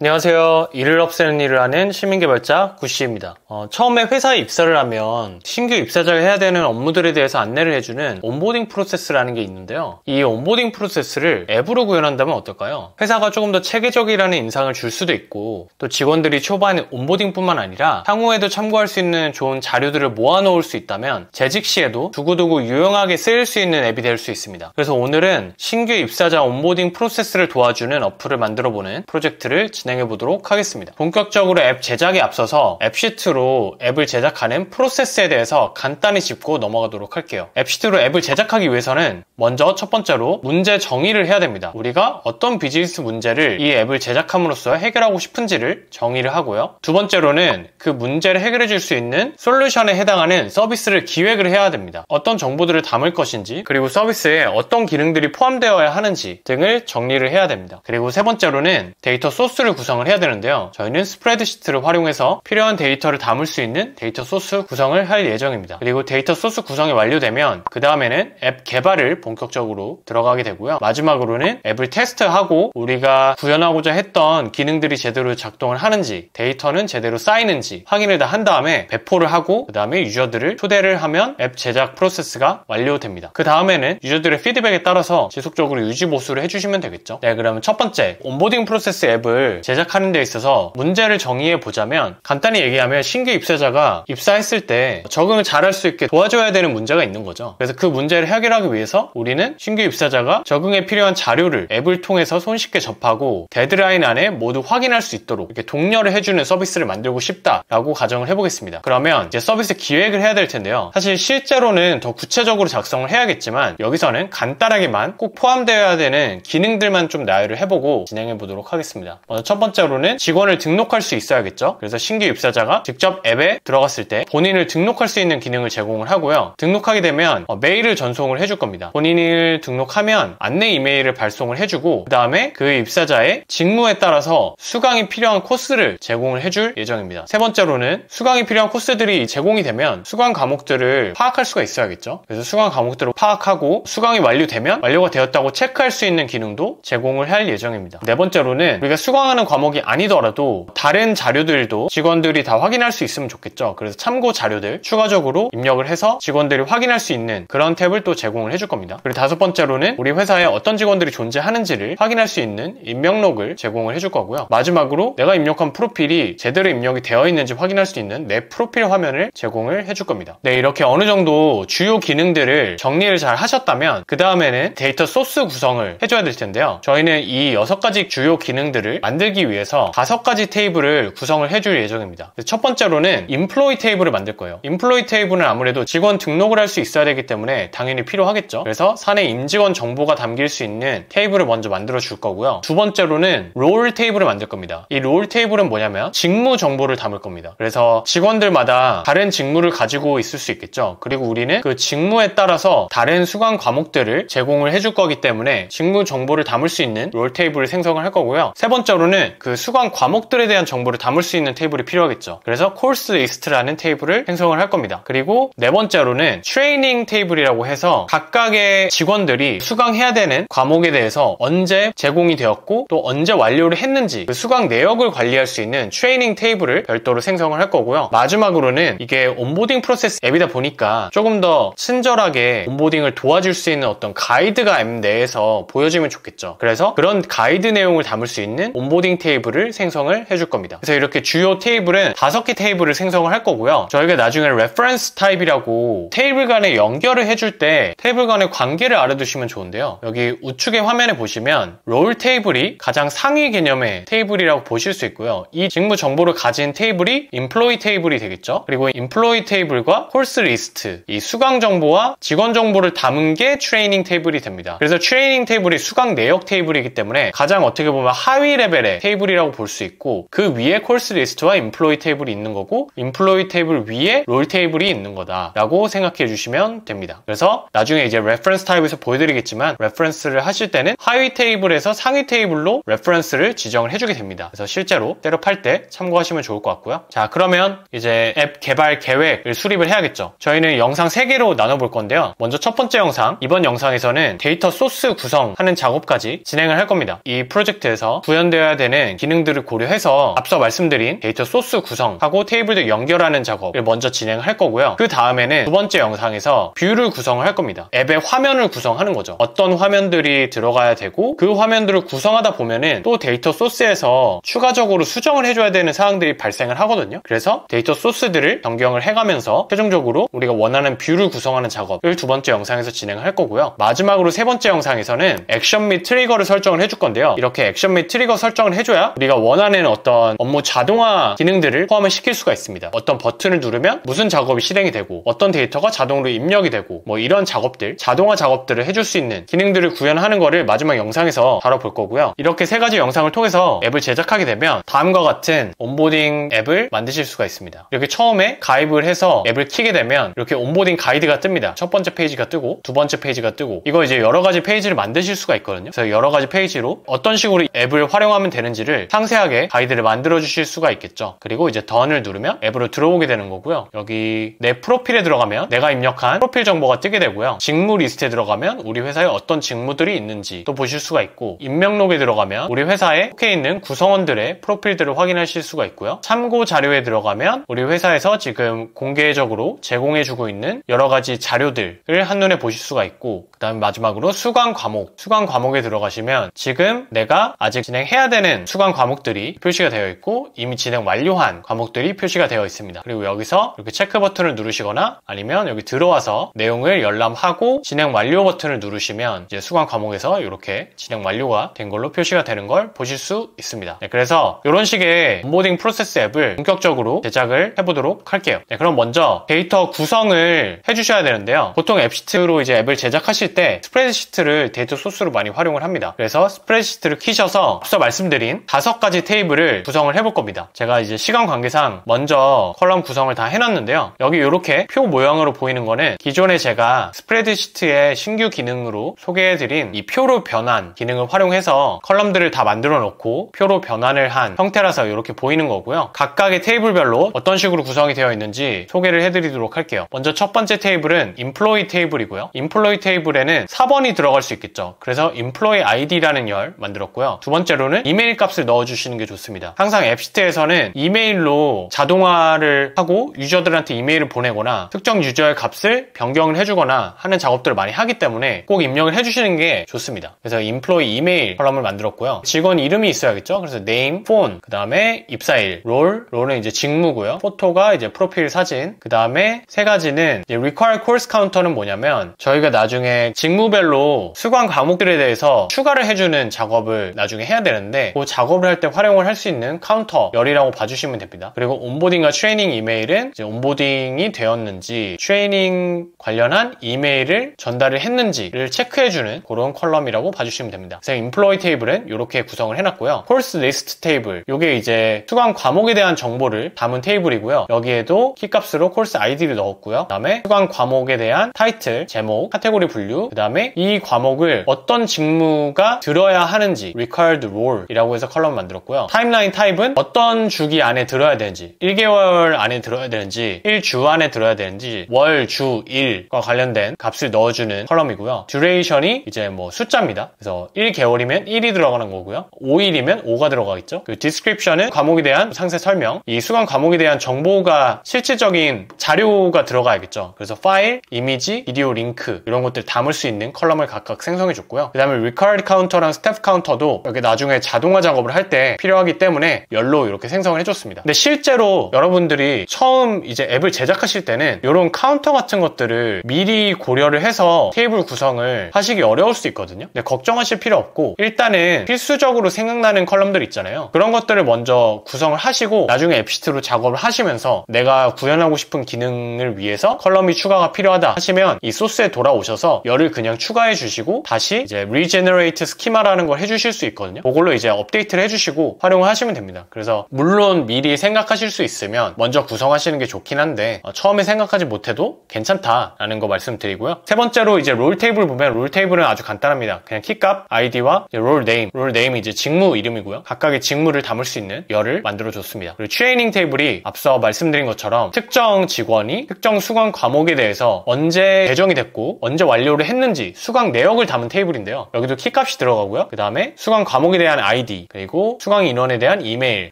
안녕하세요. 일을 없애는 일을 하는 시민개발자 구씨입니다. 처음에 회사에 입사를 하면 신규 입사자가 해야 되는 업무들에 대해서 안내를 해주는 온보딩 프로세스라는 게 있는데요. 이 온보딩 프로세스를 앱으로 구현한다면 어떨까요? 회사가 조금 더 체계적이라는 인상을 줄 수도 있고, 또 직원들이 초반에 온보딩뿐만 아니라 향후에도 참고할 수 있는 좋은 자료들을 모아놓을 수 있다면 재직 시에도 두고두고 유용하게 쓰일 수 있는 앱이 될 수 있습니다. 그래서 오늘은 신규 입사자 온보딩 프로세스를 도와주는 어플을 만들어보는 프로젝트를 진행해 보도록 하겠습니다. 본격적으로 앱 제작에 앞서서 앱시트로 앱을 제작하는 프로세스에 대해서 간단히 짚고 넘어가도록 할게요. 앱시트로 앱을 제작하기 위해서는 먼저 첫 번째로 문제 정의를 해야 됩니다. 우리가 어떤 비즈니스 문제를 이 앱을 제작함으로써 해결하고 싶은지를 정의를 하고요. 두 번째로는 그 문제를 해결해 줄 수 있는 솔루션에 해당하는 서비스를 기획을 해야 됩니다. 어떤 정보들을 담을 것인지, 그리고 서비스에 어떤 기능들이 포함되어야 하는지 등을 정리를 해야 됩니다. 그리고 세 번째로는 데이터 소스를 구성을 해야 되는데요. 저희는 스프레드시트를 활용해서 필요한 데이터를 담을 수 있는 데이터 소스 구성을 할 예정입니다. 그리고 데이터 소스 구성이 완료되면 그 다음에는 앱 개발을 본격적으로 들어가게 되고요. 마지막으로는 앱을 테스트하고 우리가 구현하고자 했던 기능들이 제대로 작동을 하는지, 데이터는 제대로 쌓이는지 확인을 다 한 다음에 배포를 하고 그 다음에 유저들을 초대를 하면 앱 제작 프로세스가 완료됩니다. 그 다음에는 유저들의 피드백에 따라서 지속적으로 유지 보수를 해주시면 되겠죠. 네, 그러면 첫 번째 온보딩 프로세스 앱을 제작하는 데 있어서 문제를 정의해 보자면, 간단히 얘기하면 신규 입사자가 입사했을 때 적응을 잘할 수 있게 도와줘야 되는 문제가 있는 거죠. 그래서 그 문제를 해결하기 위해서 우리는 신규 입사자가 적응에 필요한 자료를 앱을 통해서 손쉽게 접하고 데드라인 안에 모두 확인할 수 있도록 이렇게 독려를 해주는 서비스를 만들고 싶다라고 가정을 해보겠습니다. 그러면 이제 서비스 기획을 해야 될 텐데요. 사실 실제로는 더 구체적으로 작성을 해야겠지만 여기서는 간단하게만 꼭 포함되어야 되는 기능들만 좀 나열을 해보고 진행해 보도록 하겠습니다. 먼저 첫 번째로는 직원을 등록할 수 있어야겠죠. 그래서 신규 입사자가 직접 앱에 들어갔을 때 본인을 등록할 수 있는 기능을 제공을 하고요. 등록하게 되면 메일을 전송을 해줄 겁니다. 본인을 등록하면 안내 이메일을 발송을 해주고, 그 다음에 그 입사자의 직무에 따라서 수강이 필요한 코스를 제공을 해줄 예정입니다. 세 번째로는 수강이 필요한 코스들이 제공이 되면 수강 과목들을 파악할 수가 있어야겠죠. 그래서 수강 과목들을 파악하고 수강이 완료되면 완료가 되었다고 체크할 수 있는 기능도 제공을 할 예정입니다. 네 번째로는 우리가 수강하는 과목이 아니더라도 다른 자료들도 직원들이 다 확인할 수 있으면 좋겠죠. 그래서 참고 자료들 추가적으로 입력을 해서 직원들이 확인할 수 있는 그런 탭을 또 제공을 해줄 겁니다. 그리고 다섯 번째로는 우리 회사에 어떤 직원들이 존재하는지를 확인할 수 있는 입력록을 제공을 해줄 거고요. 마지막으로 내가 입력한 프로필이 제대로 입력이 되어 있는지 확인할 수 있는 내 프로필 화면을 제공을 해줄 겁니다. 네, 이렇게 어느 정도 주요 기능들을 정리를 잘 하셨다면 그 다음에는 데이터 소스 구성을 해줘야 될 텐데요. 저희는 이 6가지 주요 기능들을 만들기 위해서 5가지 테이블을 구성을 해줄 예정입니다. 첫 번째로는 인플로이 테이블을 만들 거예요. 인플로이 테이블은 아무래도 직원 등록을 할 수 있어야 되기 때문에 당연히 필요하겠죠. 그래서 사내 임직원 정보가 담길 수 있는 테이블을 먼저 만들어 줄 거고요. 두 번째로는 롤 테이블을 만들 겁니다. 이 롤 테이블은 뭐냐면 직무 정보를 담을 겁니다. 그래서 직원들마다 다른 직무를 가지고 있을 수 있겠죠. 그리고 우리는 그 직무에 따라서 다른 수강 과목들을 제공을 해줄 거기 때문에 직무 정보를 담을 수 있는 롤 테이블을 생성을 할 거고요. 세 번째로는 그 수강 과목들에 대한 정보를 담을 수 있는 테이블이 필요하겠죠. 그래서 코스 리스트라는 테이블을 생성을 할 겁니다. 그리고 네 번째로는 트레이닝 테이블이라고 해서 각각의 직원들이 수강해야 되는 과목에 대해서 언제 제공이 되었고 또 언제 완료를 했는지 그 수강 내역을 관리할 수 있는 트레이닝 테이블을 별도로 생성을 할 거고요. 마지막으로는 이게 온보딩 프로세스 앱이다 보니까 조금 더 친절하게 온보딩을 도와줄 수 있는 어떤 가이드가 앱 내에서 보여지면 좋겠죠. 그래서 그런 가이드 내용을 담을 수 있는 온보딩 테이블을 생성을 해줄 겁니다. 그래서 이렇게 주요 테이블은 5개 테이블을 생성을 할 거고요. 저희가 나중에 레퍼런스 타입이라고 테이블 간에 연결을 해줄 때 테이블 간의 관계를 알아두시면 좋은데요. 여기 우측의 화면에 보시면 롤 테이블이 가장 상위 개념의 테이블이라고 보실 수 있고요. 이 직무 정보를 가진 테이블이 인플로이 테이블이 되겠죠. 그리고 인플로이 테이블과 코스 리스트, 이 수강 정보와 직원 정보를 담은 게 트레이닝 테이블이 됩니다. 그래서 트레이닝 테이블이 수강 내역 테이블이기 때문에 가장 어떻게 보면 하위 레벨의 테이블이라고 볼 수 있고, 그 위에 코스 리스트와 인플로이 테이블이 있는 거고 인플로이 테이블 위에 롤 테이블이 있는 거다라고 생각해 주시면 됩니다. 그래서 나중에 이제 레퍼런스 타입에서 보여드리겠지만 레퍼런스를 하실 때는 하위 테이블에서 상위 테이블로 레퍼런스를 지정을 해주게 됩니다. 그래서 실제로 때려 팔 때 참고하시면 좋을 것 같고요. 자, 그러면 이제 앱 개발 계획을 수립을 해야겠죠. 저희는 영상 3개로 나눠볼 건데요. 먼저 첫 번째 영상, 이번 영상에서는 데이터 소스 구성하는 작업까지 진행을 할 겁니다. 이 프로젝트에서 구현되어야 되는 되는 기능들을 고려해서 앞서 말씀드린 데이터 소스 구성하고 테이블들 연결하는 작업을 먼저 진행할 거고요. 그 다음에는 두 번째 영상에서 뷰를 구성을 할 겁니다. 앱의 화면을 구성하는 거죠. 어떤 화면들이 들어가야 되고 그 화면들을 구성하다 보면은 또 데이터 소스에서 추가적으로 수정을 해줘야 되는 사항들이 발생을 하거든요. 그래서 데이터 소스들을 변경을 해가면서 최종적으로 우리가 원하는 뷰를 구성하는 작업을 두 번째 영상에서 진행할 거고요. 마지막으로 세 번째 영상에서는 액션 및 트리거를 설정을 해줄 건데요. 이렇게 액션 및 트리거 설정을 해줘야 우리가 원하는 어떤 업무 자동화 기능들을 포함을 시킬 수가 있습니다. 어떤 버튼을 누르면 무슨 작업이 실행이 되고 어떤 데이터가 자동으로 입력이 되고 뭐 이런 작업들, 자동화 작업들을 해줄 수 있는 기능들을 구현하는 거를 마지막 영상에서 다뤄볼 거고요. 이렇게 세 가지 영상을 통해서 앱을 제작하게 되면 다음과 같은 온보딩 앱을 만드실 수가 있습니다. 이렇게 처음에 가입을 해서 앱을 키게 되면 이렇게 온보딩 가이드가 뜹니다. 첫 번째 페이지가 뜨고 두 번째 페이지가 뜨고 이거 이제 여러 가지 페이지를 만드실 수가 있거든요. 그래서 여러 가지 페이지로 어떤 식으로 앱을 활용하면 되는지를 상세하게 가이드를 만들어 주실 수가 있겠죠. 그리고 이제 Done을 누르면 앱으로 들어오게 되는 거고요. 여기 내 프로필에 들어가면 내가 입력한 프로필 정보가 뜨게 되고요. 직무 리스트에 들어가면 우리 회사에 어떤 직무들이 있는지 또 보실 수가 있고 입력록에 들어가면 우리 회사에 속해 있는 구성원들의 프로필들을 확인하실 수가 있고요. 참고 자료에 들어가면 우리 회사에서 지금 공개적으로 제공해주고 있는 여러 가지 자료들을 한눈에 보실 수가 있고 그 다음에 마지막으로 수강 과목에 들어가시면 지금 내가 아직 진행해야 되는 수강 과목들이 표시가 되어 있고 이미 진행 완료한 과목들이 표시가 되어 있습니다. 그리고 여기서 이렇게 체크 버튼을 누르시거나 아니면 여기 들어와서 내용을 열람하고 진행 완료 버튼을 누르시면 이제 수강 과목에서 이렇게 진행 완료가 된 걸로 표시가 되는 걸 보실 수 있습니다. 네, 그래서 이런 식의 온보딩 프로세스 앱을 본격적으로 제작을 해보도록 할게요. 네, 그럼 먼저 데이터 구성을 해주셔야 되는데요. 보통 앱시트로 이제 앱을 제작하실 때 스프레드시트를 데이터 소스로 많이 활용을 합니다. 그래서 스프레드시트를 키셔서 앞서 말씀드린 5가지 테이블을 구성을 해볼 겁니다. 제가 이제 시간 관계상 먼저 컬럼 구성을 다 해놨는데요. 여기 이렇게 표 모양으로 보이는 거는 기존에 제가 스프레드시트의 신규 기능으로 소개해드린 이 표로 변환 기능을 활용해서 컬럼들을 다 만들어 놓고 표로 변환을 한 형태라서 이렇게 보이는 거고요. 각각의 테이블별로 어떤 식으로 구성이 되어 있는지 소개를 해드리도록 할게요. 먼저 첫 번째 테이블은 Employee 테이블이고요. Employee 테이블에는 4번이 들어갈 수 있겠죠. 그래서 Employee ID라는 열 만들었고요. 두 번째로는 이메일 값을 넣어주시는 게 좋습니다. 항상 앱시트에서는 이메일로 자동화를 하고 유저들한테 이메일을 보내거나 특정 유저의 값을 변경을 해주거나 하는 작업들을 많이 하기 때문에 꼭 입력을 해주시는 게 좋습니다. 그래서 Employee 이메일 컬럼을 만들었고요. 직원 이름이 있어야겠죠. 그래서 name, phone, 그 다음에 입사일, 롤은 이제 직무고요. 포토가 이제 프로필 사진, 그 다음에 세 가지는 이제 require course counter는 뭐냐면 저희가 나중에 직무별로 수강 과목들에 대해서 추가를 해주는 작업을 나중에 해야 되는데 그 작업을 할 때 활용을 할 수 있는 카운터 열이라고 봐주시면 됩니다. 그리고 온보딩과 트레이닝 이메일은 이제 온보딩이 되었는지 트레이닝 관련한 이메일을 전달을 했는지를 체크해주는 그런 컬럼이라고 봐주시면 됩니다. 그래서 Employee 테이블은 이렇게 구성을 해놨고요. Course List 테이블, 이게 이제 수강 과목에 대한 정보를 담은 테이블이고요. 여기에도 키값으로 코र्스 아이디를 넣었고요. 그 다음에 수강 과목에 대한 타이틀, 제목, 카테고리 분류, 그 다음에 이 과목을 어떤 직무가 들어야 하는지 Required Role 이라고 해서 컬럼 만들었고요. 타임라인 타입은 어떤 주기 안에 들어야 되는지 1개월 안에 들어야 되는지 1주 안에 들어야 되는지 월, 주, 일과 관련된 값을 넣어주는 컬럼이고요. 듀레이션이 이제 뭐 숫자입니다. 그래서 1개월이면 1이 들어가는 거고요. 5일이면 5가 들어가겠죠. 그 디스크립션은 과목에 대한 상세 설명, 이 수강 과목에 대한 정보가 실질적인 자료가 들어가야겠죠. 그래서 파일, 이미지, 비디오 링크 이런 것들 담을 수 있는 컬럼을 각각 생성해 줬고요. 그 다음에 Required Counter랑 Step Counter도 이렇게 나중에 자동화 작업을 할 때 필요하기 때문에 열로 이렇게 생성을 해줬습니다. 근데 실제로 여러분들이 처음 이제 앱을 제작하실 때는 이런 카운터 같은 것들을 미리 고려를 해서 테이블 구성을 하시기 어려울 수 있거든요. 근데 걱정하실 필요 없고 일단은 필수적으로 생각나는 컬럼들 있잖아요. 그런 것들을 먼저 구성을 하시고 나중에 앱시트로 작업을 하시면서 내가 구현하고 싶은 기능을 위해서 컬럼이 추가가 필요하다 하시면 이 소스에 돌아오셔서 열을 그냥 추가해 주시고 다시 이제 Regenerate Schema라는 걸 해주실 수 있거든요. 그걸로 이제 업데이트를 해주시고 활용을 하시면 됩니다. 그래서 물론 미리 생각하실 수 있으면 먼저 구성하시는 게 좋긴 한데 처음에 생각하지 못해도 괜찮다라는 거 말씀드리고요. 세 번째로 이제 롤 테이블 보면 롤 테이블은 아주 간단합니다. 그냥 키값, 아이디와 롤 네임이 이제 직무 이름이고요. 각각의 직무를 담을 수 있는 열을 만들어줬습니다. 그리고 트레이닝 테이블이 앞서 말씀드린 것처럼 특정 직원이 특정 수강 과목에 대해서 언제 배정이 됐고 언제 완료를 했는지 수강 내역을 담은 테이블인데요. 여기도 키값이 들어가고요. 그 다음에 수강 과목에 대한 아이디 아이디, 그리고 수강 인원에 대한 이메일,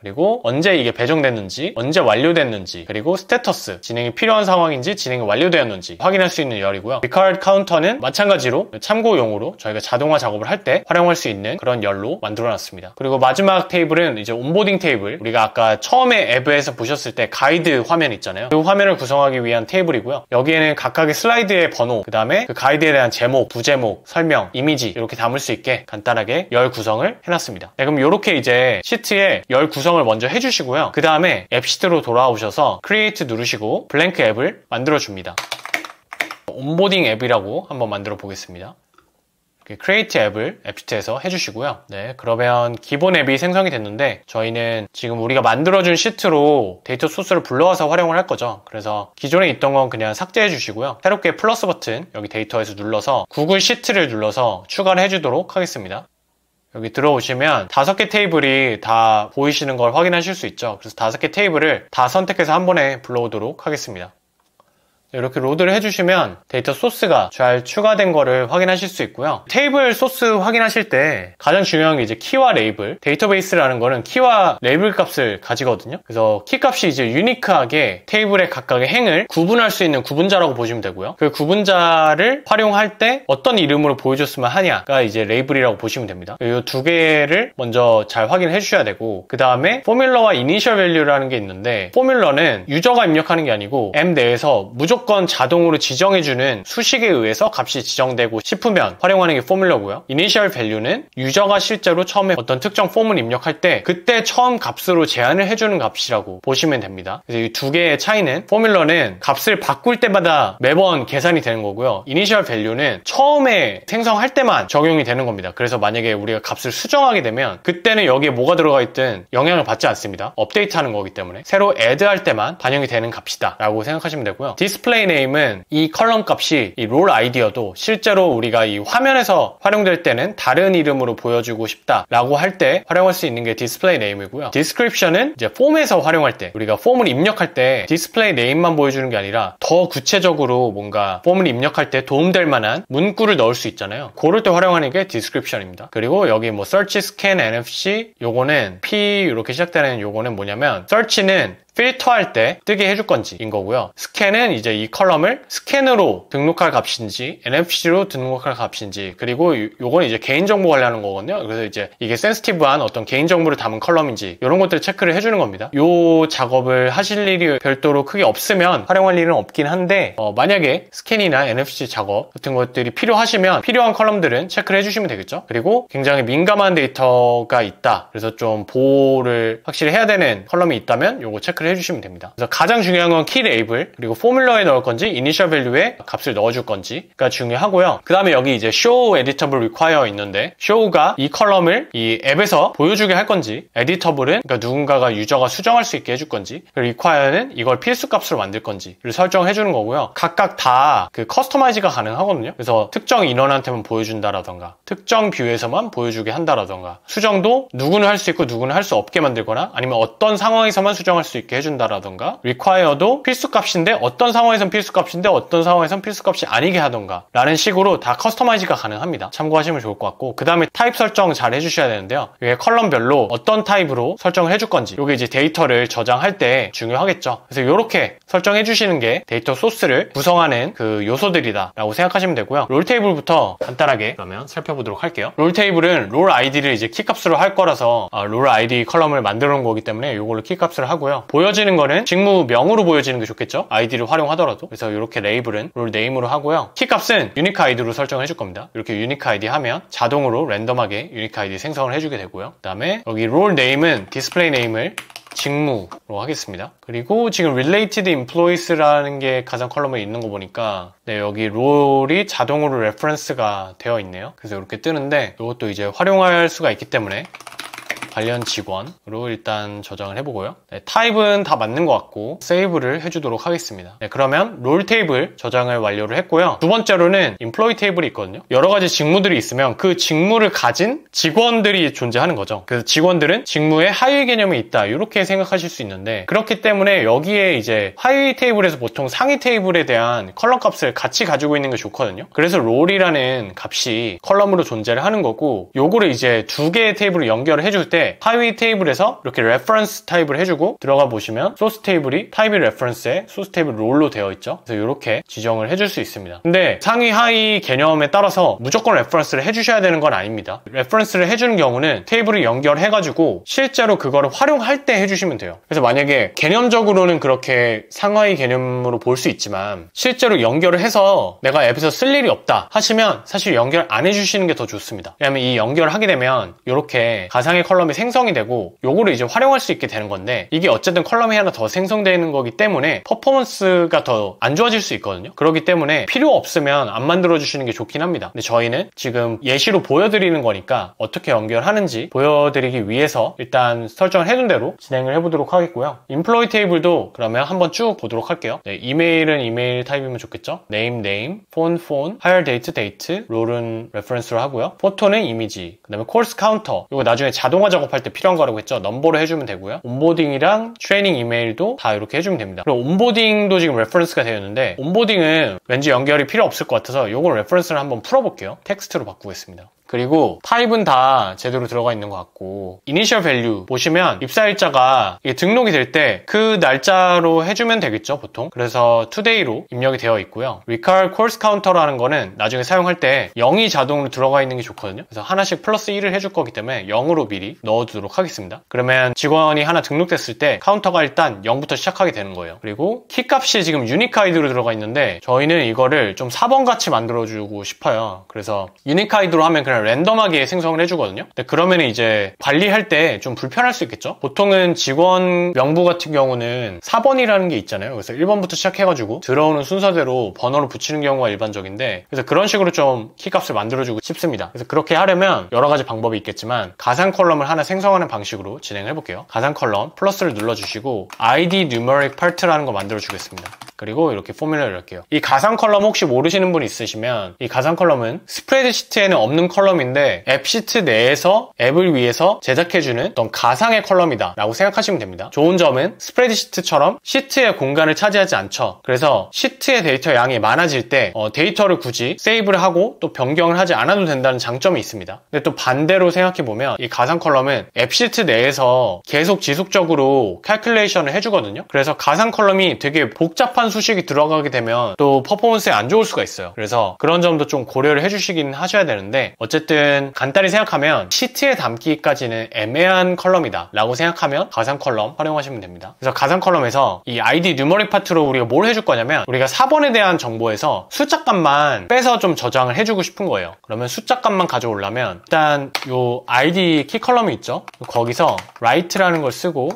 그리고 언제 이게 배정됐는지, 언제 완료됐는지, 그리고 스테터스, 진행이 필요한 상황인지 진행이 완료되었는지 확인할 수 있는 열이고요. 리카드 카운터는 마찬가지로 참고용으로 저희가 자동화 작업을 할 때 활용할 수 있는 그런 열로 만들어놨습니다. 그리고 마지막 테이블은 이제 온보딩 테이블, 우리가 아까 처음에 앱에서 보셨을 때 가이드 화면 있잖아요. 그 화면을 구성하기 위한 테이블이고요. 여기에는 각각의 슬라이드의 번호, 그 다음에 그 가이드에 대한 제목, 부제목, 설명, 이미지 이렇게 담을 수 있게 간단하게 열 구성을 해놨습니다. 네, 그럼 이렇게 이제 시트에 열 구성을 먼저 해주시고요. 그 다음에 앱 시트로 돌아오셔서 크리에이트 누르시고 블랭크 앱을 만들어줍니다. 온보딩 앱이라고 한번 만들어 보겠습니다. 크리에이트 앱을 앱시트에서 해주시고요. 네, 그러면 기본 앱이 생성이 됐는데 저희는 지금 우리가 만들어준 시트로 데이터 소스를 불러와서 활용을 할 거죠. 그래서 기존에 있던 건 그냥 삭제해 주시고요. 새롭게 플러스 버튼 여기 데이터에서 눌러서 구글 시트를 눌러서 추가를 해주도록 하겠습니다. 여기 들어오시면 5개 테이블이 다 보이시는 걸 확인하실 수 있죠. 그래서 5개 테이블을 다 선택해서 한 번에 불러오도록 하겠습니다. 이렇게 로드를 해주시면 데이터 소스가 잘 추가된 거를 확인하실 수 있고요. 테이블 소스 확인하실 때 가장 중요한 게 이제 키와 레이블, 데이터베이스라는 거는 키와 레이블 값을 가지거든요. 그래서 키 값이 이제 유니크하게 테이블의 각각의 행을 구분할 수 있는 구분자라고 보시면 되고요. 그 구분자를 활용할 때 어떤 이름으로 보여줬으면 하냐가 이제 레이블이라고 보시면 됩니다. 이 두 개를 먼저 잘 확인해 주셔야 되고, 그 다음에 포뮬러와 이니셜 밸류라는 게 있는데, 포뮬러는 유저가 입력하는 게 아니고 앱 내에서 무조건 자동으로 지정해주는 수식에 의해서 값이 지정되고 싶으면 활용하는 게 포뮬러고요. 이니셜 밸류는 유저가 실제로 처음에 어떤 특정 폼을 입력할 때 그때 처음 값으로 제한을 해주는 값이라고 보시면 됩니다. 그래서 이 두 개의 차이는, 포뮬러는 값을 바꿀 때마다 매번 계산이 되는 거고요. 이니셜 밸류는 처음에 생성할 때만 적용이 되는 겁니다. 그래서 만약에 우리가 값을 수정하게 되면 그때는 여기에 뭐가 들어가 있든 영향을 받지 않습니다. 업데이트하는 거기 때문에 새로 애드할 때만 반영이 되는 값이다 라고 생각하시면 되고요. 디스플레이 네임은 이 컬럼 값이 이 롤 아이디어도 실제로 우리가 이 화면에서 활용될 때는 다른 이름으로 보여주고 싶다 라고 할 때 활용할 수 있는 게 디스플레이 네임이고요. 디스크립션은 이제 폼에서 활용할 때, 우리가 폼을 입력할 때 디스플레이 네임만 보여주는 게 아니라 더 구체적으로 뭔가 폼을 입력할 때 도움될 만한 문구를 넣을 수 있잖아요. 그럴 때 활용하는 게 디스크립션입니다. 그리고 여기 뭐 search, scan, NFC, 요거는 P 이렇게 시작되는 요거는 뭐냐면, search는 필터할 때 뜨게 해줄 건지인 거고요. 스캔은 이제 이 컬럼을 스캔으로 등록할 값인지 NFC로 등록할 값인지, 그리고 요거는 이제 개인정보 관리하는 거거든요. 그래서 이제 이게 센시티브한 어떤 개인정보를 담은 컬럼인지 이런 것들을 체크를 해주는 겁니다. 요 작업을 하실 일이 별도로 크게 없으면 활용할 일은 없긴 한데, 만약에 스캔이나 NFC 작업 같은 것들이 필요하시면 필요한 컬럼들은 체크를 해주시면 되겠죠. 그리고 굉장히 민감한 데이터가 있다, 그래서 좀 보호를 확실히 해야 되는 컬럼이 있다면 요거 체크 해주시면 됩니다. 그래서 가장 중요한 건 키 레이블, 그리고 포뮬러에 넣을 건지 이니셜 밸류에 값을 넣어줄 건지가 중요하고요. 그 다음에 여기 이제 show editable require 있는데, show가 이 컬럼을 이 앱에서 보여주게 할 건지, editable은 그러니까 누군가가 유저가 수정할 수 있게 해줄 건지, require는 이걸 필수 값으로 만들 건지를 설정해 주는 거고요. 각각 다 그 커스터마이즈가 가능하거든요. 그래서 특정 인원한테만 보여준다라던가, 특정 뷰에서만 보여주게 한다라던가, 수정도 누구는 할 수 있고 누구는 할 수 없게 만들거나, 아니면 어떤 상황에서만 수정할 수 있게 해준다라던가, require도 필수값인데 어떤 상황에선 필수값인데 어떤 상황에선 필수값이 아니게 하던가 라는 식으로 다 커스터마이즈가 가능합니다. 참고하시면 좋을 것 같고, 그 다음에 타입 설정 잘 해주셔야 되는데요. 이게 컬럼별로 어떤 타입으로 설정을 해줄 건지, 이게 이제 데이터를 저장할 때 중요하겠죠. 그래서 이렇게 설정해 주시는 게 데이터 소스를 구성하는 그 요소들이다 라고 생각하시면 되고요. 롤 테이블부터 간단하게 그러면 살펴보도록 할게요. 롤 테이블은 롤 아이디를 이제 키값으로 할 거라서 롤 아이디 컬럼을 만들어 놓은 거기 때문에 이걸로 키값을 하고요. 보여지는 거는 직무명으로 보여지는 게 좋겠죠. 아이디를 활용하더라도. 그래서 이렇게 레이블은 롤 네임으로 하고요. 키값은 유니크 아이디로 설정해 줄 겁니다. 이렇게 유니크 아이디 하면 자동으로 랜덤하게 유니크 아이디 생성을 해주게 되고요. 그 다음에 여기 롤 네임은 디스플레이 네임을 직무로 하겠습니다. 그리고 지금 related employees라는 게 가장 컬럼에 있는 거 보니까, 네, 여기 롤이 자동으로 레퍼런스가 되어 있네요. 그래서 이렇게 뜨는데 이것도 이제 활용할 수가 있기 때문에 관련 직원으로 일단 저장을 해보고요. 네, 타입은 다 맞는 것 같고 세이브를 해주도록 하겠습니다. 네, 그러면 롤 테이블 저장을 완료를 했고요. 두 번째로는 인플로이 테이블이 있거든요. 여러 가지 직무들이 있으면 그 직무를 가진 직원들이 존재하는 거죠. 그래서 직원들은 직무에 하위 개념이 있다 이렇게 생각하실 수 있는데, 그렇기 때문에 여기에 이제 하위 테이블에서 보통 상위 테이블에 대한 컬럼 값을 같이 가지고 있는 게 좋거든요. 그래서 롤이라는 값이 컬럼으로 존재를 하는 거고, 요거를 이제 두 개의 테이블을 연결을 해줄 때 하위 테이블에서 이렇게 레퍼런스 타입을 해주고, 들어가 보시면 소스 테이블이 타입이 레퍼런스에 소스 테이블 롤로 되어 있죠. 그래서 이렇게 지정을 해줄 수 있습니다. 근데 상위 하위 개념에 따라서 무조건 레퍼런스를 해주셔야 되는 건 아닙니다. 레퍼런스를 해주는 경우는 테이블을 연결해가지고 실제로 그거를 활용할 때 해주시면 돼요. 그래서 만약에 개념적으로는 그렇게 상하위 개념으로 볼 수 있지만 실제로 연결을 해서 내가 앱에서 쓸 일이 없다 하시면 사실 연결 안 해주시는 게 더 좋습니다. 왜냐면 이 연결을 하게 되면 이렇게 가상의 컬럼이 생성이 되고 요거를 이제 활용할 수 있게 되는 건데, 이게 어쨌든 컬럼이 하나 더 생성되는 거기 때문에 퍼포먼스가 더 안 좋아질 수 있거든요. 그렇기 때문에 필요 없으면 안 만들어 주시는 게 좋긴 합니다. 근데 저희는 지금 예시로 보여드리는 거니까 어떻게 연결하는지 보여드리기 위해서 일단 설정을 해둔 대로 진행을 해보도록 하겠고요. 인플로이 테이블도 그러면 한번 쭉 보도록 할게요. 네, 이메일은 이메일 타입이면 좋겠죠. name, phone, hire date, 롤은 레퍼런스로 하고요. 포토는 이미지, 그 다음에 course counter, 이거 나중에 자동화 작업할 때 필요한 거라고 했죠. 넘버로 해주면 되고요. 온보딩이랑 트레이닝 이메일도 다 이렇게 해주면 됩니다. 그리고 온보딩도 지금 레퍼런스가 되었는데, 온보딩은 왠지 연결이 필요 없을 것 같아서 이걸 레퍼런스를 한번 풀어볼게요. 텍스트로 바꾸겠습니다. 그리고 타입은 다 제대로 들어가 있는 것 같고, 이니셜 밸류 보시면 입사일자가 등록이 될 때 그 날짜로 해주면 되겠죠, 보통. 그래서 today로 입력이 되어 있고요. require course counter라는 거는 나중에 사용할 때 0이 자동으로 들어가 있는 게 좋거든요. 그래서 하나씩 플러스 1을 해줄 거기 때문에 0으로 미리 넣어두도록 하겠습니다. 그러면 직원이 하나 등록됐을 때 카운터가 일단 0부터 시작하게 되는 거예요. 그리고 키값이 지금 유니크 아이디로 들어가 있는데 저희는 이거를 좀 4번같이 만들어주고 싶어요. 그래서 유니크 아이디로 하면 그냥 랜덤하게 생성을 해주거든요. 근데 그러면 이제 관리할 때 좀 불편할 수 있겠죠? 보통은 직원 명부 같은 경우는 4번이라는 게 있잖아요. 그래서 1번부터 시작해가지고 들어오는 순서대로 번호를 붙이는 경우가 일반적인데, 그래서 그런 식으로 좀 키값을 만들어주고 싶습니다. 그래서 그렇게 하려면 여러 가지 방법이 있겠지만 가상 컬럼을 하나 생성하는 방식으로 진행을 해볼게요. 가상 컬럼 플러스를 눌러주시고 ID numeric part라는 거 만들어주겠습니다. 그리고 이렇게 포뮬러를 넣을게요. 이 가상 컬럼 혹시 모르시는 분 있으시면, 이 가상 컬럼은 스프레드시트에는 없는 컬럼인데 앱 시트 내에서 앱을 위해서 제작해주는 어떤 가상의 컬럼이다 라고 생각하시면 됩니다. 좋은 점은 스프레드시트처럼 시트의 공간을 차지하지 않죠. 그래서 시트의 데이터 양이 많아질 때 데이터를 굳이 세이브를 하고 또 변경을 하지 않아도 된다는 장점이 있습니다. 근데 또 반대로 생각해보면 이 가상 컬럼은 앱 시트 내에서 계속 지속적으로 캘큘레이션을 해주거든요. 그래서 가상 컬럼이 되게 복잡한 수식이 들어가게 되면 또 퍼포먼스에 안 좋을 수가 있어요. 그래서 그런 점도 좀 고려를 해주시긴 하셔야 되는데, 어쨌든 간단히 생각하면 시트에 담기까지는 애매한 컬럼이다 라고 생각하면 가상 컬럼 활용하시면 됩니다. 그래서 가상 컬럼에서 이 ID 뉴머릭 파트로 우리가 뭘 해줄 거냐면, 우리가 4번에 대한 정보에서 숫자 값만 빼서 좀 저장을 해주고 싶은 거예요. 그러면 숫자 값만 가져오려면 일단 요 ID 키 컬럼이 있죠. 거기서 write라는 걸 쓰고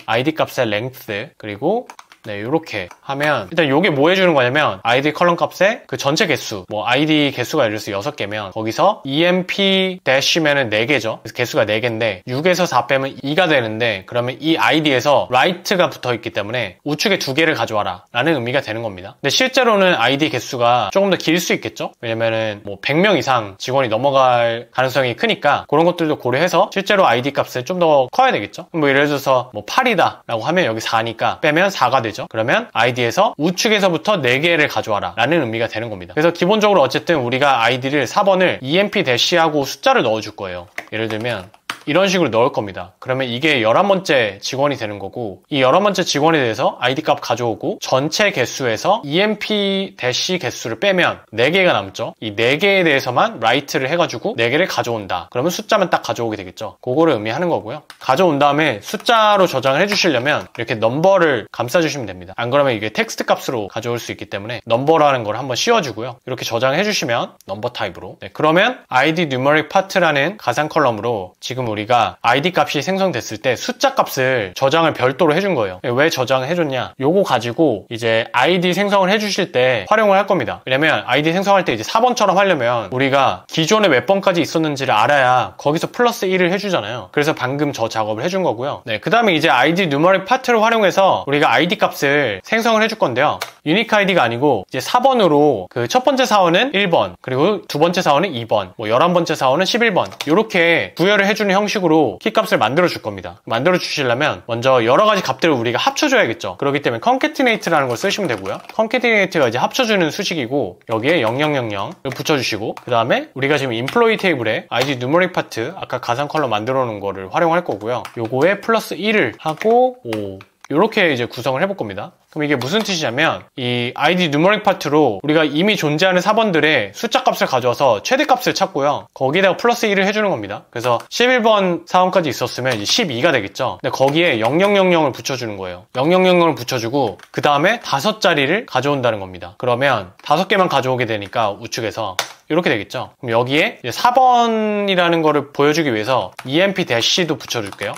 ID 값의 length, 그리고 네, 이렇게 하면 일단 이게 뭐 해주는 거냐면 ID 컬럼 값의 그 전체 개수, 뭐 ID 개수가 예를 들어서 6개면 거기서 emp-면은 4개죠. 그래서 개수가 4개인데 6에서 4 빼면 2가 되는데, 그러면 이 ID에서 write가 붙어있기 때문에 우측에 2개를 가져와라 라는 의미가 되는 겁니다. 근데 실제로는 ID 개수가 조금 더 길 수 있겠죠. 왜냐면은 뭐 100명 이상 직원이 넘어갈 가능성이 크니까 그런 것들도 고려해서 실제로 ID 값을 좀 더 커야 되겠죠. 뭐 예를 들어서 뭐 8이다 라고 하면 여기 4니까 빼면 4가 되죠. 그러면 ID에서 우측에서부터 4개를 가져와라 라는 의미가 되는 겁니다. 그래서 기본적으로 어쨌든 우리가 ID를 4번을 emp-하고 숫자를 넣어줄 거예요. 예를 들면 이런 식으로 넣을 겁니다. 그러면 이게 11번째 직원이 되는 거고, 이 11번째 직원에 대해서 ID 값 가져오고 전체 개수에서 emp- 개수를 빼면 4개가 남죠. 이 4개에 대해서만 write를 해가지고 4개를 가져온다. 그러면 숫자만 딱 가져오게 되겠죠. 그거를 의미하는 거고요. 가져온 다음에 숫자로 저장을 해주시려면 이렇게 넘버를 감싸주시면 됩니다. 안 그러면 이게 텍스트 값으로 가져올 수 있기 때문에 넘버라는 걸 한번 씌워주고요. 이렇게 저장을 해주시면 넘버 타입으로, 네, 그러면 ID numeric part라는 가상 컬럼으로 지금 우리가 id 값이 생성됐을 때 숫자 값을 저장을 별도로 해준 거예요. 왜 저장을 해줬냐? 요거 가지고 이제 id 생성을 해주실 때 활용을 할 겁니다. 왜냐면 id 생성할 때 이제 4번처럼 하려면 우리가 기존에 몇 번까지 있었는지를 알아야 거기서 플러스 1을 해주잖아요. 그래서 방금 저 작업을 해준 거고요. 네, 그 다음에 이제 id 누머릭 파트를 활용해서 우리가 id 값을 생성을 해줄 건데요. 유니크 아이디가 아니고 이제 4번으로 그 첫 번째 사원은 1번, 그리고 두 번째 사원은 2번, 뭐 11번째 사원은 11번 이렇게 부여를 해주는 형식으로 키값을 만들어 줄 겁니다. 만들어 주시려면 먼저 여러 가지 값들을 우리가 합쳐줘야겠죠. 그렇기 때문에 concatenate라는 걸 쓰시면 되고요. concatenate가 이제 합쳐주는 수식이고 여기에 0000을 붙여주시고 그 다음에 우리가 지금 employee 테이블에 id 누머릭 파트 아까 가상 컬러 만들어 놓은 거를 활용할 거고요. 요거에 플러스 1을 하고 5 이렇게 이제 구성을 해볼 겁니다. 그럼 이게 무슨 뜻이냐면 이 id 누머릭 파트로 우리가 이미 존재하는 4번들의 숫자 값을 가져와서 최대 값을 찾고요. 거기에다가 플러스 1을 해주는 겁니다. 그래서 11번 사원까지 있었으면 이제 12가 되겠죠. 근데 거기에 0000을 붙여주는 거예요. 0000을 붙여주고 그 다음에 5자리를 가져온다는 겁니다. 그러면 5개만 가져오게 되니까 우측에서 이렇게 되겠죠. 그럼 여기에 4번이라는 거를 보여주기 위해서 emp-도 붙여줄게요.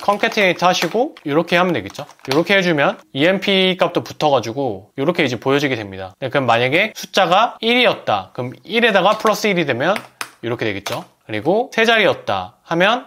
concatenate 하시고 이렇게 하면 되겠죠. 이렇게 해주면 emp 값도 붙어가지고 이렇게 이제 보여지게 됩니다. 네, 그럼 만약에 숫자가 1이었다 그럼 1에다가 플러스 1이 되면 이렇게 되겠죠. 그리고 3자리였다 하면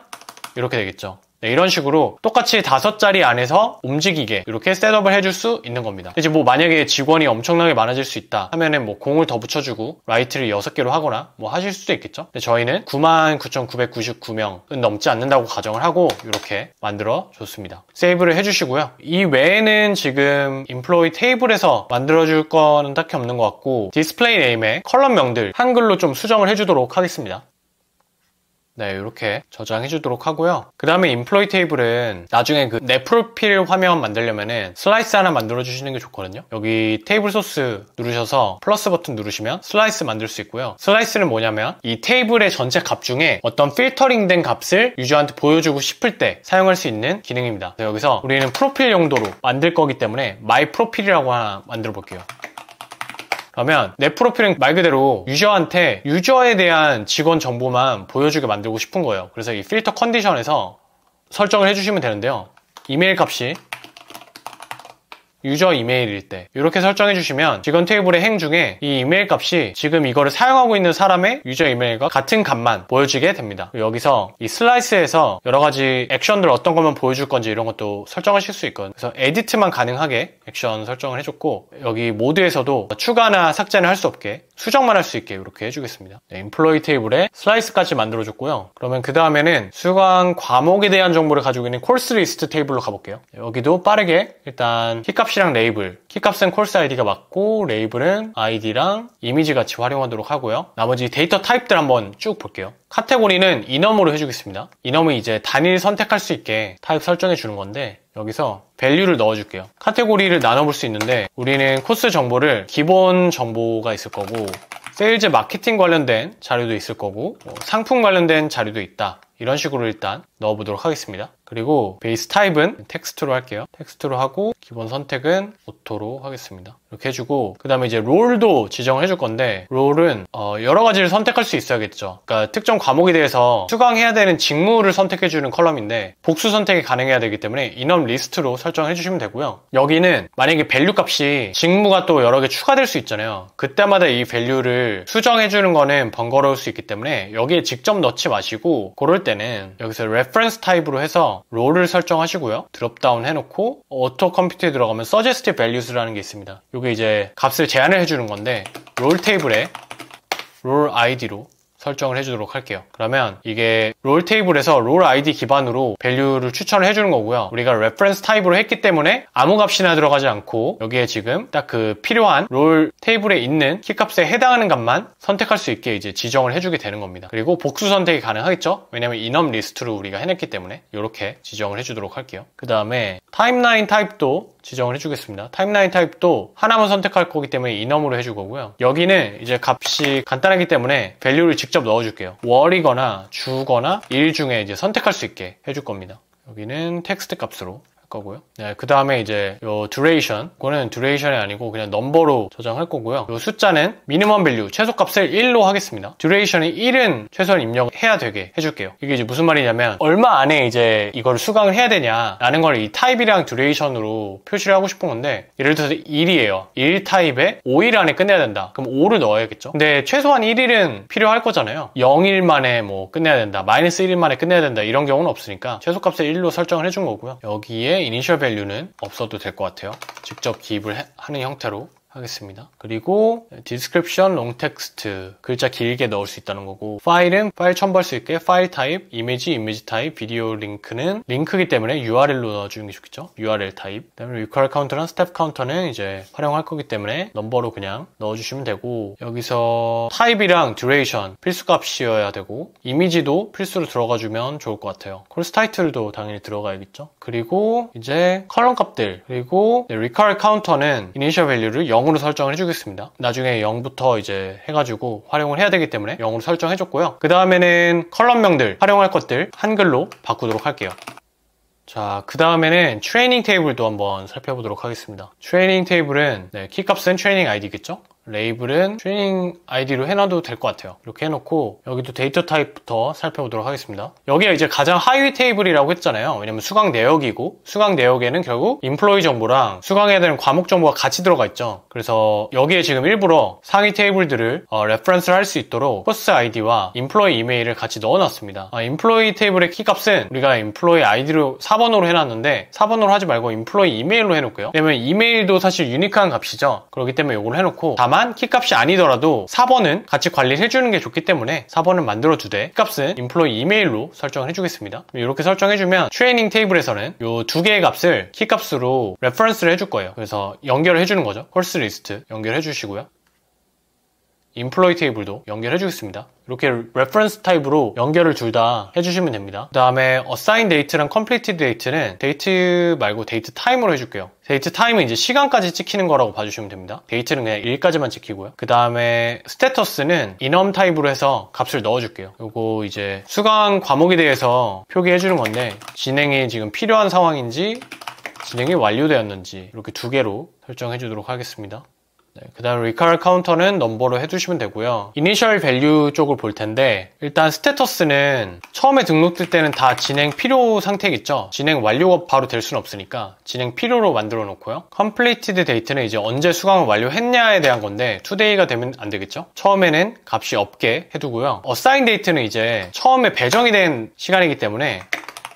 이렇게 되겠죠. 네, 이런 식으로 똑같이 5자리 안에서 움직이게 이렇게 셋업을 해줄 수 있는 겁니다. 이제 뭐 만약에 직원이 엄청나게 많아질 수 있다 하면은 뭐 공을 더 붙여주고 라이트를 6개로 하거나 뭐 하실 수도 있겠죠. 근데 저희는 99,999명은 넘지 않는다고 가정을 하고 이렇게 만들어 줬습니다. 세이브를 해주시고요. 이 외에는 지금 인플로이 테이블에서 만들어줄 거는 딱히 없는 것 같고 디스플레이 네임에 컬럼명들 한글로 좀 수정을 해주도록 하겠습니다. 네, 이렇게 저장해 주도록 하고요. 그 다음에 인플로이 테이블은 나중에 그 내 프로필 화면 만들려면은 슬라이스 하나 만들어 주시는 게 좋거든요. 여기 테이블 소스 누르셔서 플러스 버튼 누르시면 슬라이스 만들 수 있고요. 슬라이스는 뭐냐면 이 테이블의 전체 값 중에 어떤 필터링 된 값을 유저한테 보여주고 싶을 때 사용할 수 있는 기능입니다. 여기서 우리는 프로필 용도로 만들 거기 때문에 마이 프로필이라고 하나 만들어 볼게요. 그러면 내 프로필은 말 그대로 유저한테 유저에 대한 직원 정보만 보여주게 만들고 싶은 거예요. 그래서 이 필터 컨디션에서 설정을 해주시면 되는데요. 이메일 값이 유저 이메일일 때 이렇게 설정해 주시면 직원 테이블의 행 중에 이 이메일 값이 지금 이거를 사용하고 있는 사람의 유저 이메일과 같은 값만 보여지게 됩니다. 여기서 이 슬라이스에서 여러 가지 액션들 어떤 것만 보여줄 건지 이런 것도 설정하실 수 있거든요. 그래서 에디트만 가능하게 액션 설정을 해줬고 여기 모드에서도 추가나 삭제는 할 수 없게 수정만 할 수 있게 이렇게 해주겠습니다. 네, 인플로이 테이블에 슬라이스까지 만들어줬고요. 그러면 그 다음에는 수강 과목에 대한 정보를 가지고 있는 콜스 리스트 테이블로 가볼게요. 여기도 빠르게 일단 키값이랑 레이블, 키값은 콜스 아이디가 맞고 레이블은 아이디랑 이미지 같이 활용하도록 하고요. 나머지 데이터 타입들 한번 쭉 볼게요. 카테고리는 이넘으로 해주겠습니다. 이넘은 이제 단일 선택할 수 있게 타입 설정해 주는 건데 여기서 밸류를 넣어줄게요. 카테고리를 나눠볼 수 있는데 우리는 코스 정보를 기본 정보가 있을 거고 세일즈 마케팅 관련된 자료도 있을 거고 상품 관련된 자료도 있다. 이런 식으로 일단 넣어보도록 하겠습니다. 그리고 베이스 타입은 텍스트로 할게요. 텍스트로 하고 기본 선택은 오토로 하겠습니다. 이렇게 해주고 그 다음에 이제 롤도 지정을 해줄 건데 롤은 여러 가지를 선택할 수 있어야겠죠. 그러니까 특정 과목에 대해서 수강해야 되는 직무를 선택해주는 컬럼인데 복수 선택이 가능해야 되기 때문에 인원 리스트로 설정해 주시면 되고요. 여기는 만약에 밸류 값이 직무가 또 여러 개 추가될 수 있잖아요. 그때마다 이 밸류를 수정해주는 거는 번거로울 수 있기 때문에 여기에 직접 넣지 마시고 그럴 때는 여기서 reference 타입으로 해서 롤을 설정하시고요. 드롭다운 해놓고 auto compute에 들어가면 suggested values라는 게 있습니다. 이게 이제 값을 제한을 해주는 건데 롤 테이블에 롤 아이디로 설정을 해주도록 할게요. 그러면 이게 롤 테이블에서 롤 아이디 기반으로 밸류를 추천을 해주는 거고요. 우리가 레퍼런스 타입으로 했기 때문에 아무 값이나 들어가지 않고 여기에 지금 딱 그 필요한 롤 테이블에 있는 키값에 해당하는 값만 선택할 수 있게 이제 지정을 해주게 되는 겁니다. 그리고 복수 선택이 가능하겠죠? 왜냐면 인원 리스트로 우리가 해냈기 때문에 이렇게 지정을 해주도록 할게요. 그 다음에 타임라인 타입도 지정을 해주겠습니다. 타임라인 타입도 하나만 선택할 거기 때문에 인엄으로 해줄 거고요. 여기는 이제 값이 간단하기 때문에 밸류를 직접 넣어줄게요. 월이거나 주거나 일 중에 이제 선택할 수 있게 해줄 겁니다. 여기는 텍스트 값으로 할 거고요. 네, 그 다음에 이제 요 duration, 이거는 duration이 아니고 그냥 넘버로 저장할 거고요. 요 숫자는 minimum value, 최소값을 1로 하겠습니다. duration이 1은 최소한 입력해야 되게 해줄게요. 이게 이제 무슨 말이냐면 얼마 안에 이제 이걸 수강을 해야 되냐라는 걸 이 타입이랑 duration으로 표시를 하고 싶은 건데, 예를 들어서 1이에요. 1 타입에 5일 안에 끝내야 된다. 그럼 5를 넣어야겠죠. 근데 최소한 1일은 필요할 거잖아요. 0일 만에 뭐 끝내야 된다, 마이너스 1일 만에 끝내야 된다, 이런 경우는 없으니까 최소값을 1로 설정을 해준 거고요. 여기에 initial value는 없어도 될 것 같아요. 직접 기입을 하는 형태로 하겠습니다. 그리고 description, long text, 글자 길게 넣을 수 있다는 거고, 파일은 파일 첨부할 수 있게 파일 타입, 이미지, 이미지 타입, 비디오 링크는 링크이기 때문에 URL로 넣어주는 게 좋겠죠. URL 타입. 그다음에 require counter랑 step counter는 이제 활용할 거기 때문에 넘버로 그냥 넣어주시면 되고, 여기서 타입이랑 duration 필수값이어야 되고, 이미지도 필수로 들어가주면 좋을 것 같아요. course title도 당연히 들어가야겠죠. 그리고 이제 컬럼 값들, 그리고 require counter는 initial value를 0으로 설정을 해주겠습니다. 나중에 0부터 이제 해가지고 활용을 해야 되기 때문에 0으로 설정해줬고요. 그 다음에는 컬럼명들, 활용할 것들 한글로 바꾸도록 할게요. 자, 그 다음에는 트레이닝 테이블도 한번 살펴보도록 하겠습니다. 트레이닝 테이블은 키값은 트레이닝 아이디겠죠? 레이블은 트레이닝 아이디로 해놔도 될 것 같아요. 이렇게 해놓고 여기도 데이터 타입부터 살펴보도록 하겠습니다. 여기가 이제 가장 하위 테이블이라고 했잖아요. 왜냐면 수강 내역이고, 수강 내역에는 결국 인플로이 정보랑 수강해야 되는 과목 정보가 같이 들어가 있죠. 그래서 여기에 지금 일부러 상위 테이블들을 레퍼런스를 할 수 있도록 코스 아이디와 인플로이 이메일을 같이 넣어놨습니다. 인플로이 테이블의 키값은 우리가 인플로이 아이디로 4번으로 해놨는데 4번으로 하지 말고 인플로이 이메일로 해놓고요. 왜냐면 이메일도 사실 유니크한 값이죠. 그렇기 때문에 이걸 해놓고, 다만 키값이 아니더라도 4번은 같이 관리를 해주는 게 좋기 때문에 4번은 만들어주되 키값은 인플로이 이메일로 설정을 해주겠습니다. 이렇게 설정해주면 트레이닝 테이블에서는 이 두 개의 값을 키값으로 레퍼런스를 해줄 거예요. 그래서 연결을 해주는 거죠. 콜스 리스트 연결해 주시고요. 인플로이 테이블도 연결해 주겠습니다. 이렇게 레퍼런스 타입으로 연결을 둘 다 해주시면 됩니다. 그 다음에 assign date랑 completed date는 데이트 말고 데이트 타임으로 해줄게요. 데이트 타임은 이제 시간까지 찍히는 거라고 봐주시면 됩니다. 데이트는 그냥 일까지만 찍히고요. 그 다음에 스테터스는 enum 타입으로 해서 값을 넣어줄게요. 요거 이제 수강 과목에 대해서 표기해주는 건데, 진행이 지금 필요한 상황인지 진행이 완료되었는지 이렇게 두 개로 설정해 주도록 하겠습니다. 그 다음 require counter는 넘버로 해주시면 되고요. initial value 쪽을 볼 텐데, 일단 스테터스는 처음에 등록될 때는 다 진행 필요 상태겠죠. 진행 완료가 바로 될 수는 없으니까 진행 필요로 만들어 놓고요. completed date는 이제 언제 수강을 완료했냐에 대한 건데, today가 되면 안 되겠죠. 처음에는 값이 없게 해두고요. assign date는 이제 처음에 배정이 된 시간이기 때문에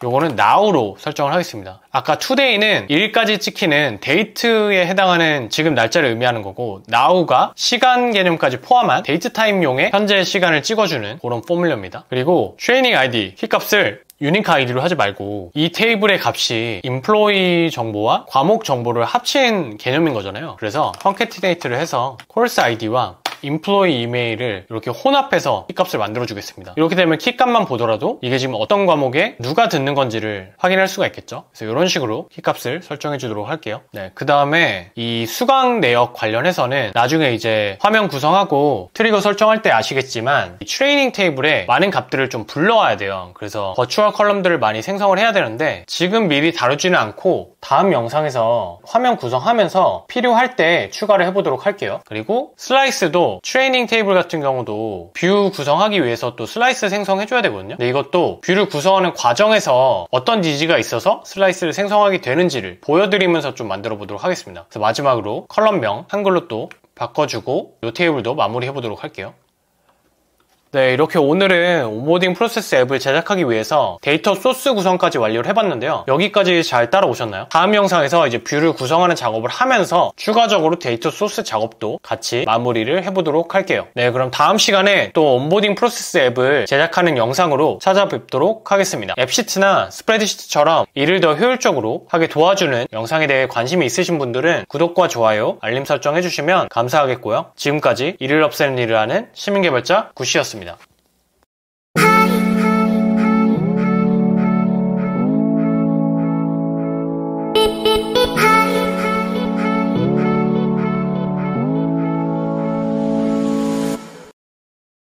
요거는 now로 설정을 하겠습니다. 아까 today는 일까지 찍히는 데이트에 해당하는 지금 날짜를 의미하는 거고, now가 시간 개념까지 포함한 데이트 타임용의 현재 시간을 찍어주는 그런 포뮬러입니다. 그리고 트레이닝 아이디 키값을 유니크 아이디로 하지 말고 이 테이블의 값이 인플로이 정보와 과목 정보를 합친 개념인 거잖아요. 그래서 concatenate를 해서 코र्스 아이디와 인플로이 이메일을 이렇게 혼합해서 키값을 만들어 주겠습니다. 이렇게 되면 키값만 보더라도 이게 지금 어떤 과목에 누가 듣는 건지를 확인할 수가 있겠죠. 그래서 이런 식으로 키값을 설정해 주도록 할게요. 그 다음에 이 수강 내역 관련해서는 나중에 이제 화면 구성하고 트리거 설정할 때 아시겠지만, 이 트레이닝 테이블에 많은 값들을 좀 불러와야 돼요. 그래서 버추얼 컬럼들을 많이 생성을 해야 되는데, 지금 미리 다루지는 않고 다음 영상에서 화면 구성하면서 필요할 때 추가를 해보도록 할게요. 그리고 슬라이스도 트레이닝 테이블 같은 경우도 뷰 구성하기 위해서 또 슬라이스 생성해줘야 되거든요. 근데 이것도 뷰를 구성하는 과정에서 어떤 니즈가 있어서 슬라이스를 생성하게 되는지를 보여드리면서 좀 만들어 보도록 하겠습니다. 그래서 마지막으로 컬럼명 한글로 또 바꿔주고 이 테이블도 마무리해보도록 할게요. 네, 이렇게 오늘은 온보딩 프로세스 앱을 제작하기 위해서 데이터 소스 구성까지 완료를 해봤는데요. 여기까지 잘 따라오셨나요? 다음 영상에서 이제 뷰를 구성하는 작업을 하면서 추가적으로 데이터 소스 작업도 같이 마무리를 해보도록 할게요. 네, 그럼 다음 시간에 또 온보딩 프로세스 앱을 제작하는 영상으로 찾아뵙도록 하겠습니다. 앱시트나 스프레드시트처럼 일을 더 효율적으로 하게 도와주는 영상에 대해 관심이 있으신 분들은 구독과 좋아요, 알림 설정 해주시면 감사하겠고요. 지금까지 일을 없애는 일을 하는 시민개발자 구씨였습니다.